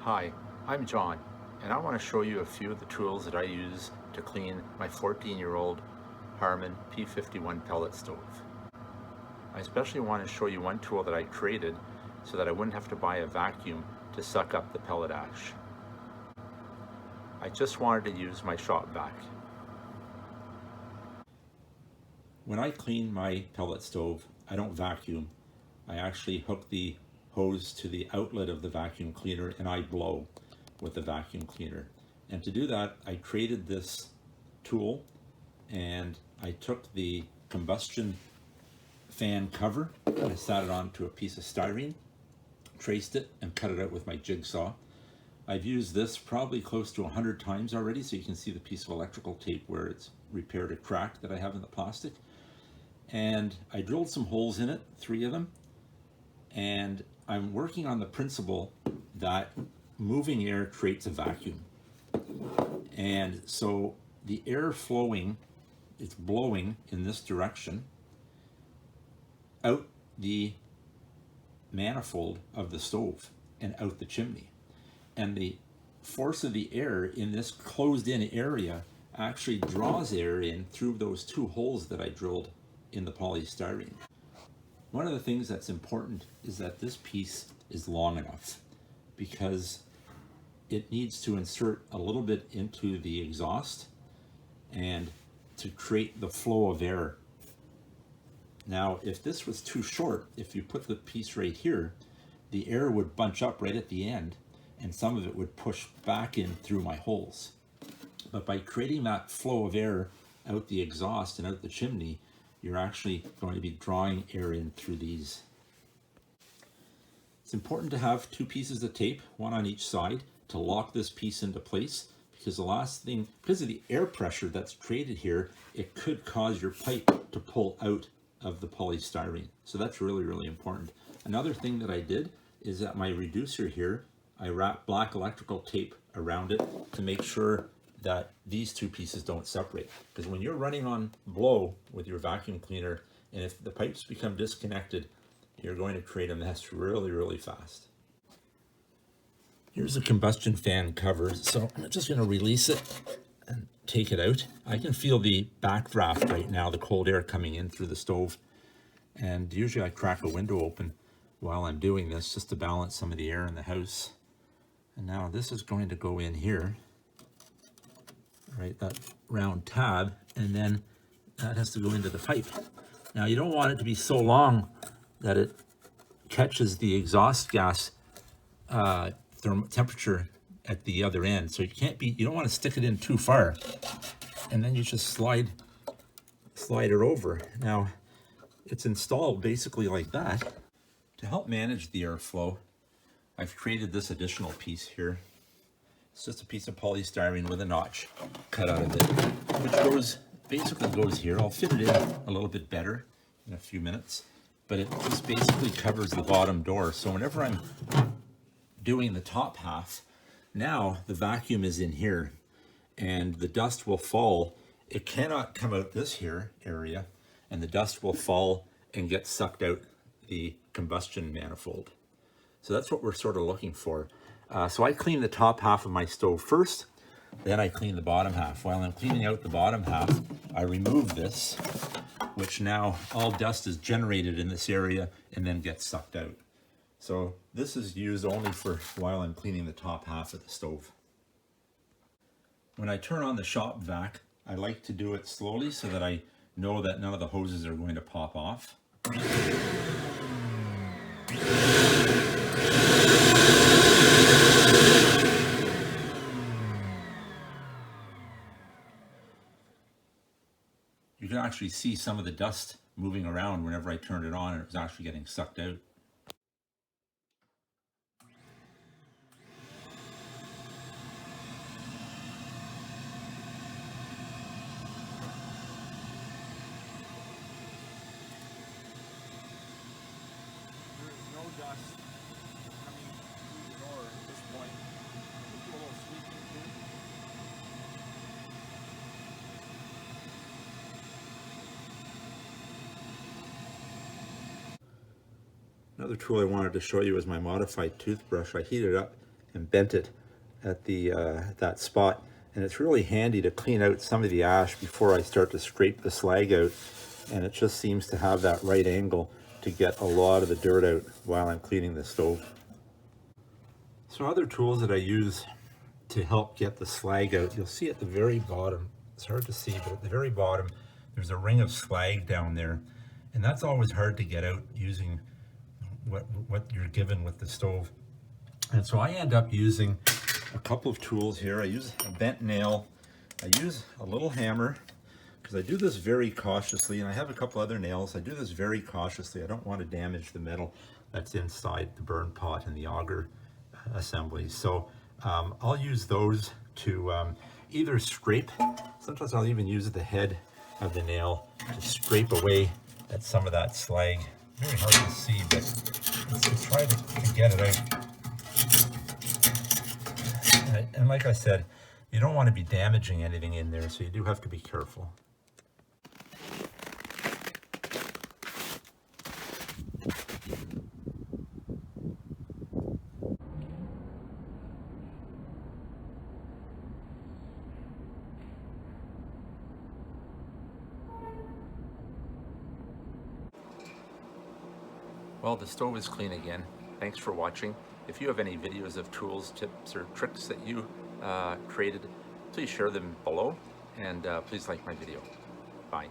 Hi, I'm John, and I want to show you a few of the tools that I use to clean my 14-year-old Harman P51 pellet stove. I especially want to show you one tool that I created so that I wouldn't have to buy a vacuum to suck up the pellet ash. I just wanted to use my shop vac. When I clean my pellet stove, I don't vacuum. I actually hook the hose to the outlet of the vacuum cleaner and I blow with the vacuum cleaner. And to do that, I created this tool and I took the combustion fan cover and I sat it onto a piece of styrene, traced it and cut it out with my jigsaw. I've used this probably close to 100 times already, so you can see the piece of electrical tape where it's repaired a crack that I have in the plastic. And I drilled some holes in it, 3 of them, and I'm working on the principle that moving air creates a vacuum. And so the air flowing, it's blowing in this direction out the manifold of the stove and out the chimney. And the force of the air in this closed-in area actually draws air in through those 2 holes that I drilled in the polystyrene. One of the things that's important is that this piece is long enough because it needs to insert a little bit into the exhaust and to create the flow of air. Now, if this was too short, if you put the piece right here, the air would bunch up right at the end and some of it would push back in through my holes. But by creating that flow of air out the exhaust and out the chimney, you're actually going to be drawing air in through these. It's important to have 2 pieces of tape, one on each side, to lock this piece into place, because the last thing, because of the air pressure that's created here, it could cause your pipe to pull out of the polystyrene. So that's really, really important. Another thing that I did is that my reducer here, I wrapped black electrical tape around it to make sure that these 2 pieces don't separate. Because when you're running on blow with your vacuum cleaner, and if the pipes become disconnected, you're going to create a mess really, really fast. Here's the combustion fan cover. So I'm just going to release it and take it out. I can feel the backdraft right now, the cold air coming in through the stove. And usually I crack a window open while I'm doing this just to balance some of the air in the house. And now this is going to go in here, right, that round tab, and then that has to go into the pipe. Now you don't want it to be so long that it catches the exhaust gas temperature at the other end. So you don't want to stick it in too far, and then you just slide it over. Now it's installed basically like that. To help manage the airflow, I've created this additional piece here. It's just a piece of polystyrene with a notch cut out of it, which basically goes here. I'll fit it in a little bit better in a few minutes, but it just basically covers the bottom door. So whenever I'm doing the top half, now the vacuum is in here and the dust will fall. It cannot come out this here area, and the dust will fall and get sucked out the combustion manifold. So that's what we're sort of looking for. So I clean the top half of my stove first, then I clean the bottom half. While I'm cleaning out the bottom half, I remove this, which now all dust is generated in this area and then gets sucked out. So this is used only for while I'm cleaning the top half of the stove. When I turn on the shop vac, I like to do it slowly so that I know that none of the hoses are going to pop off. You can actually see some of the dust moving around whenever I turned it on, and it was actually getting sucked out. There's no dust coming through the door at this point. Do a little sweeping too. Another tool I wanted to show you is my modified toothbrush. I heat it up and bent it at that spot. And it's really handy to clean out some of the ash before I start to scrape the slag out. And it just seems to have that right angle to get a lot of the dirt out while I'm cleaning the stove. So other tools that I use to help get the slag out, you'll see at the very bottom, it's hard to see, but at the very bottom, there's a ring of slag down there. And that's always hard to get out using what you're given with the stove. And so I end up using a couple of tools here. I use a bent nail. I use a little hammer because I do this very cautiously, and I have a couple other nails. I do this very cautiously. I don't want to damage the metal that's inside the burn pot and the auger assemblies. So I'll use those to either scrape, sometimes I'll even use the head of the nail to scrape away at some of that slag. Very hard to see, but let's try to get it out. And like I said, you don't want to be damaging anything in there, so you do have to be careful. Well, the stove is clean again. Thanks for watching. If you have any videos of tools, tips, or tricks that you created, please share them below, and please like my video. Bye.